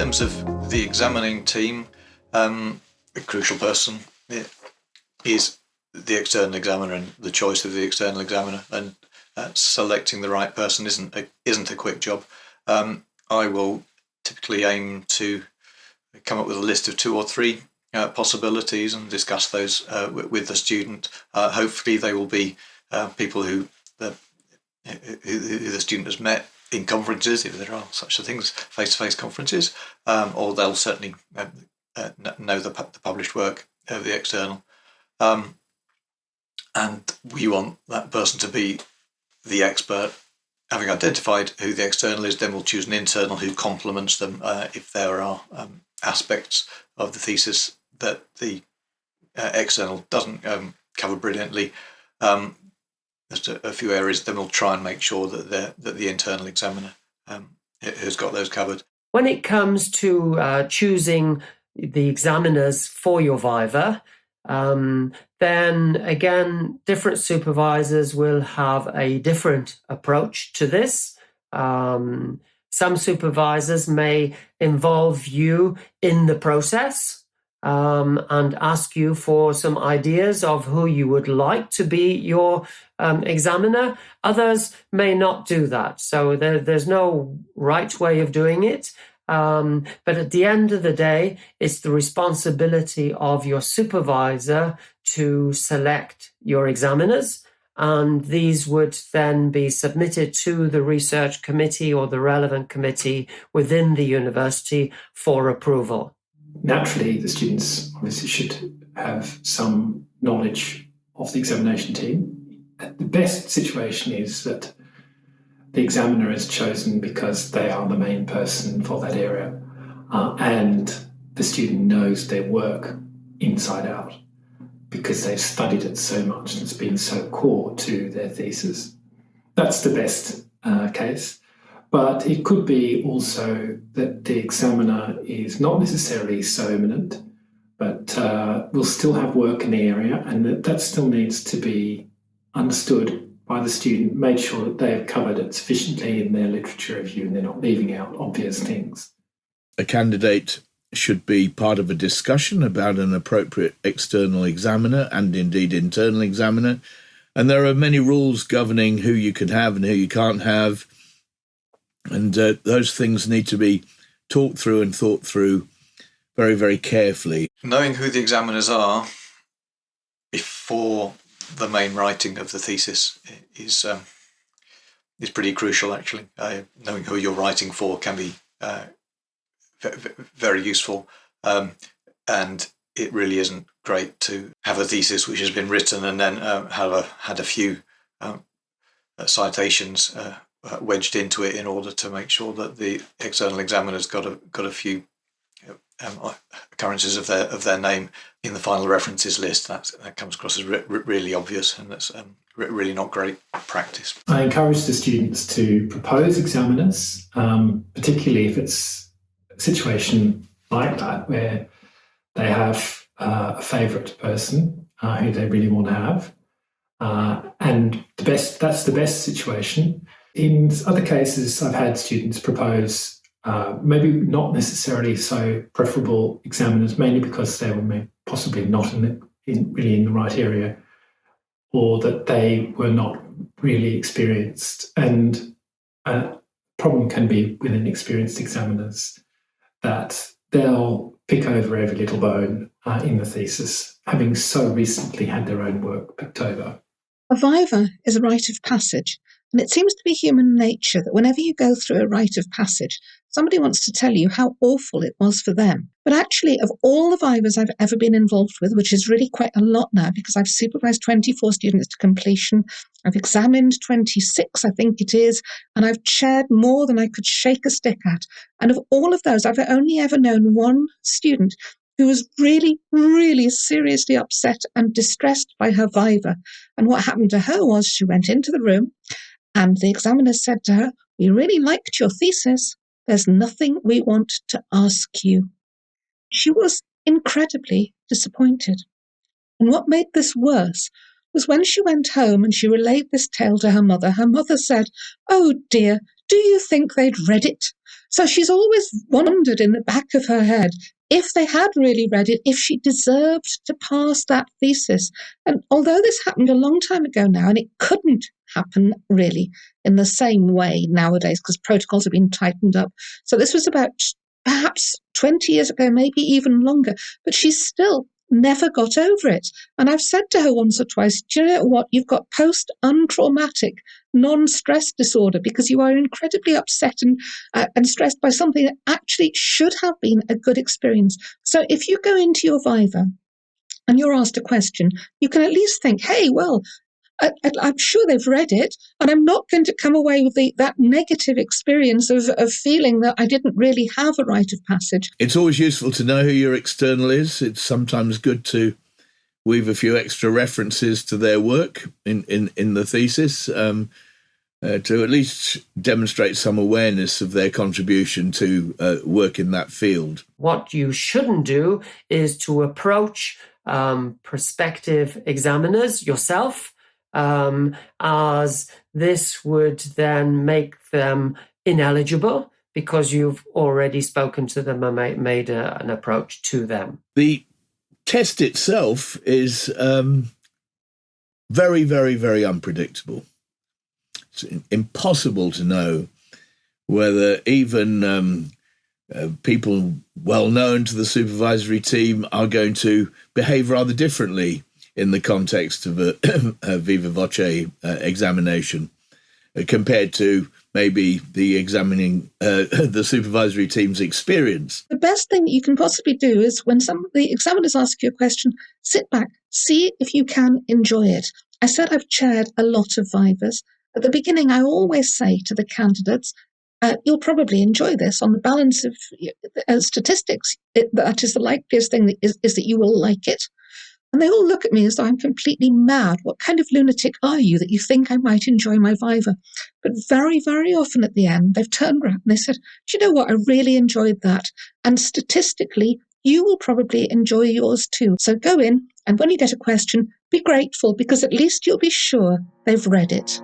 terms of the examining team, a crucial person is the external examiner and the choice of the external examiner, and selecting the right person isn't a quick job. I will typically aim to come up with a list of 2 or 3 possibilities and discuss those with the student. Hopefully they will be people who the student has met in conferences, if there are such things, face-to-face conferences, or they'll certainly know the published work of the external. And we want that person to be the expert. Having identified who the external is, then we'll choose an internal who complements them if there are aspects of the thesis that the external doesn't cover brilliantly. There's a few areas, then we'll try and make sure that the internal examiner has got those covered. When it comes to choosing the examiners for your viva, then again, different supervisors will have a different approach to this. Some supervisors may involve you in the process and ask you for some ideas of who you would like to be your examiner. Others may not do that. So there's no right way of doing it. But at the end of the day, it's the responsibility of your supervisor to select your examiners, and these would then be submitted to the research committee or the relevant committee within the university for approval. Naturally, the students obviously should have some knowledge of the examination team. The best situation is that the examiner is chosen because they are the main person for that area, and the student knows their work inside out because they've studied it so much and it's been so core to their thesis. That's the best case. But it could be also that the examiner is not necessarily so eminent, but will still have work in the area, and that still needs to be understood by the student, made sure that they have covered it sufficiently in their literature review and they're not leaving out obvious things. A candidate should be part of a discussion about an appropriate external examiner and indeed internal examiner. And there are many rules governing who you can have and who you can't have. And those things need to be talked through and thought through very, very carefully. Knowing who the examiners are before the main writing of the thesis is pretty crucial, actually. Knowing who you're writing for can be very useful, and it really isn't great to have a thesis which has been written and then had a few citations wedged into it in order to make sure that the external examiner's got a few occurrences of their name in the final references list. That comes across as really obvious, and that's really not great practice. I encourage the students to propose examiners, particularly if it's a situation like that where they have a favourite person who they really want to have, and that's the best situation. In other cases, I've had students propose maybe not necessarily so preferable examiners, mainly because they were possibly not really in the right area, or that they were not really experienced. And a problem can be with inexperienced examiners that they'll pick over every little bone in the thesis, having so recently had their own work picked over. A viva is a rite of passage, and it seems to be human nature that whenever you go through a rite of passage, somebody wants to tell you how awful it was for them. But actually, of all the vivas I've ever been involved with, which is really quite a lot now because I've supervised 24 students to completion, I've examined 26, I think it is, and I've chaired more than I could shake a stick at. And of all of those, I've only ever known one student who was really, really seriously upset and distressed by her viva. And what happened to her was she went into the room and the examiner said to her, "We really liked your thesis. There's nothing we want to ask you." She was incredibly disappointed. And what made this worse was when she went home and she relayed this tale to her mother said, "Oh dear, do you think they'd read it? So she's always wondered in the back of her head if they had really read it, if she deserved to pass that thesis. And although this happened a long time ago now, and it couldn't happen really in the same way nowadays because protocols have been tightened up. So this was about perhaps 20 years ago, maybe even longer, but she still never got over it. And I've said to her once or twice, do you know what? You've got post-untraumatic non-stress disorder because you are incredibly upset and stressed by something that actually should have been a good experience. So if you go into your viva and you're asked a question, you can at least think, hey, well, I'm sure they've read it, and I'm not going to come away with that negative experience of feeling that I didn't really have a rite of passage. It's always useful to know who your external is. It's sometimes good to weave a few extra references to their work in the thesis to at least demonstrate some awareness of their contribution to work in that field. What you shouldn't do is to approach prospective examiners yourself, as this would then make them ineligible because you've already spoken to them and made an approach to them. The test itself is very, very, very unpredictable. It's impossible to know whether even people well known to the supervisory team are going to behave rather differently in the context of a viva voce examination compared to maybe the supervisory team's experience. The best thing that you can possibly do is when some of the examiners ask you a question, sit back, see if you can enjoy it. I said I've chaired a lot of vivas. At the beginning, I always say to the candidates, you'll probably enjoy this. On the balance of statistics, that is the likeliest thing is that you will like it. And they all look at me as though I'm completely mad. What kind of lunatic are you that you think I might enjoy my viva? But very, very often at the end, they've turned around and they said, do you know what? I really enjoyed that. And statistically, you will probably enjoy yours too. So go in, and when you get a question, be grateful because at least you'll be sure they've read it.